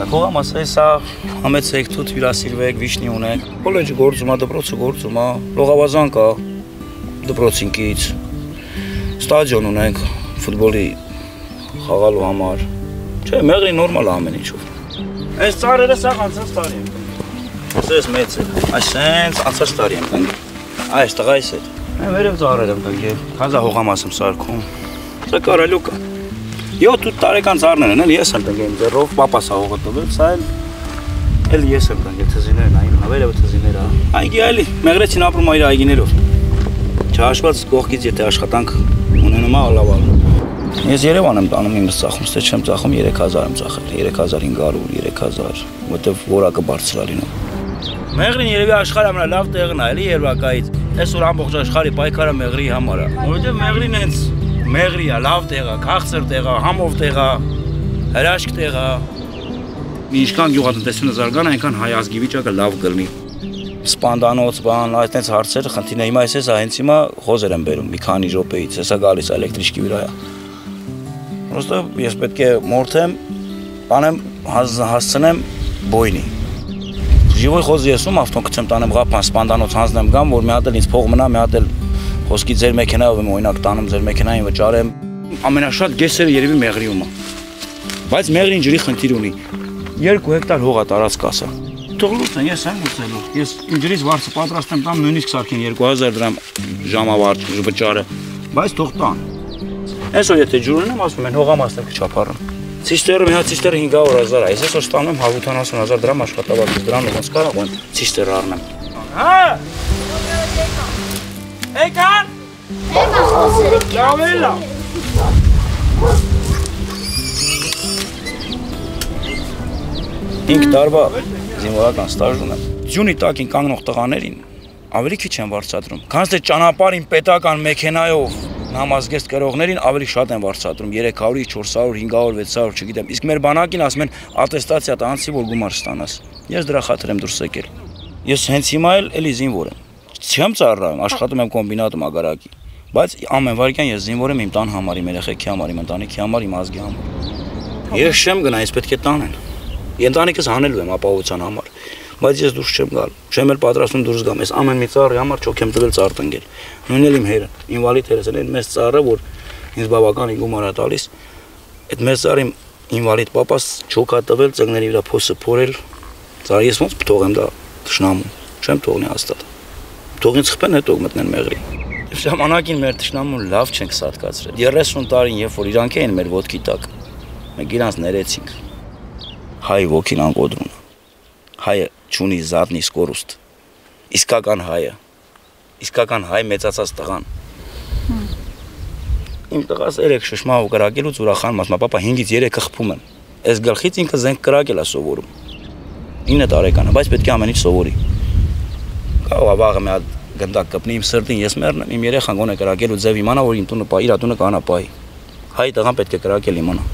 Հողամաս էսա համեցեք թութ հյուրասիրվեք, վիշնի ունեք։ Կոլեջը գործում է, դպրոցը գործում է, լողավազան կա դպրոցինքից։ Ստադիոն ունենք ֆուտբոլի խաղալու համար։ Չէ, մեղրի նորմալ է ամեն ինչով։ Այս ծառերը սա անցած տարի եմ տնկել։ Այս մեծ է, այսենց անցած տարի եմ տնկել։ Այս տղայիս է։ Վերև ծառեր եմ տնկել, հազա հողամաս եմ սարքում։ Սա կարելուկ է։ 7-8 տարեկան ծառներ են, ես եմ տնկել ձեռով, պապաս է հողը տվել, սա էլ ես եմ տնկել թզիներն, այն վերևը թզիներ է։ Այգի այլի, մեղրեցին ապրում այր այգիներով։ Չհաշված կողքից եթե աշխատանք ունենում է լավ է։ Ես Երևան եմ տանում իմս ծախում, ստե չեմ ծախում 3000 եմ ծախել, 3500, 3000, որտեվ որակը բարձր է լինում։ Մեղրին երևի աշխարհի ամենալավ տեղն է, էլի Երևակայից։ Այսօր ամբողջ աշխարհի պայքարը մեղրի համար է, որովհետև մեղրին հենց մեղրի է, լավ տեղ է, քաղցր տեղ է, համով տեղ է, հրաշք տեղ է։ Ինչքան գյուղատնտեսությունը զարգանա, այնքան հայ ազգի վիճակը լավ կլինի։ Սպանդանոց, բան, այդտենց հարցեր, խնդիրներ, հիմա ես հենց հիմա խոզեր եմ բերում մի քանի րոպեից, հեսա գալիս է էլեկտրիչքի վրա է։ Պրոստը ես պետք է մորթեմ, տանեմ, հասցնեմ բոյնի։ Ժիվոյ խոզի եսում ավտոն կցեմ տանեմ ղափան, սպանդանոց հանձնեմ գամ, որ մի հատ էլ ինձ փող մնա, մի հատ էլ խոսքի ձեր մեքենայով եմ օրինակ տանում, ձեր մեքենային վճարեմ։ Ամենաշատ գեսերը երևի մեղրիում է։ Բայց մեղրին ջրի խնդիր ունի։ 2 հեկտար հող է տարածք ասա։ Թող լուծեն, ես եմ լուծելու։ Ես իմ ջրից վարձը պատրաստեմ տամ, նույնիսկ սարքեն 2000 դրամ ժամավարձ վճարը, բայց թող տան։ Այսօր եթե ջուր ունեմ, ասում են հողամասներ կչափառեմ։ Ցիստերը մի հատ ցիստերը 500,000 է, ես այսօր ստանում 170,000 դրամ աշխատավարձ, դրանով ոնց կարող եմ ցիստեր առնեմ։ Հա։ Եկան։ Եկան խոսերը։ Ճավելա։ 5 տարվա զինվորական ստաժ ունեմ։ Ձյունի տակին կանգնող տղաներին ավելի քիչ են վարձատրում, քան թե ճանապարհին պետական մեքենայով նամազգեստ կրողներին ավելի շատ են վարձատրում 300, 400, 500, 600, չգիտեմ։ Իսկ մեր բանակին ասում են ատեստացիա տանցի, որ գումար ստանաս։ Ես դրա խաթր եմ դուրս եկել։ Ես հենց հիմա էլի զինվոր եմ։ Չեմ ծառայում, աշխատում եմ կոմբինատում ագարակի, բայց ամեն վայրկյան ես զինվոր եմ իմ տան համար, իմ երեխեքի համար, իմ ընտանիքի համար, իմ ազգի համար։ Ես չեմ գնա, ես պետք է տանեն։ Ընտանիքս հանելու եմ ապահովության համար, բայց ես դուրս չեմ գալ, չեմ էլ պատրաստում դուրս գամ, ես ամեն մի ծառի համար չոք եմ տվել ծառ տնկել։ Նույնն էլ իմ հերը, ինվալիդ հերս էլ մեծ ծառը, որ ինձ բավական գումար է տալիս, այդ մեծ ծառի ինվալիդ պապաս չոք է տվել, ծնկների վրա փոսը փորել, ծառ ես ոնց թողեմ դա թշնամուն, չեմ թողնի հաստատ։ Թող ինձ խփեն, հետո մտնեն մեղրի։ Ժամանակին մեր թշնամուն լավ չենք սատկացրել։ 30 տարին, երբ որ իրանք էին մեր ոտքի տակ, մենք իրանց ներեցինք։ Հայ ոգին անկոդրուն։ Հայը չունի զատնի սկորուստ։ Իսկական հայ մեծացած տղան։ Իմ տղաս 3 շշմավ կրակելուց ուրախանում, ասում է, պապա 5-ից 3-ը խփում եմ։ Այս գլխից ինքը զենք կրակել է սովորում։ 9 տարեկան է, բայց պետք է ամեն ինչ սովորի։ Կարող է վաղը մի հատ գնդակ կպնի իմ սրտին, ես մեռնեմ, իմ երեխան գոնե կրակելու ձև իմանա, որ իմ տունը իր տունը կանա պահի։ Հայ տղան պետք է կրակել իմանա։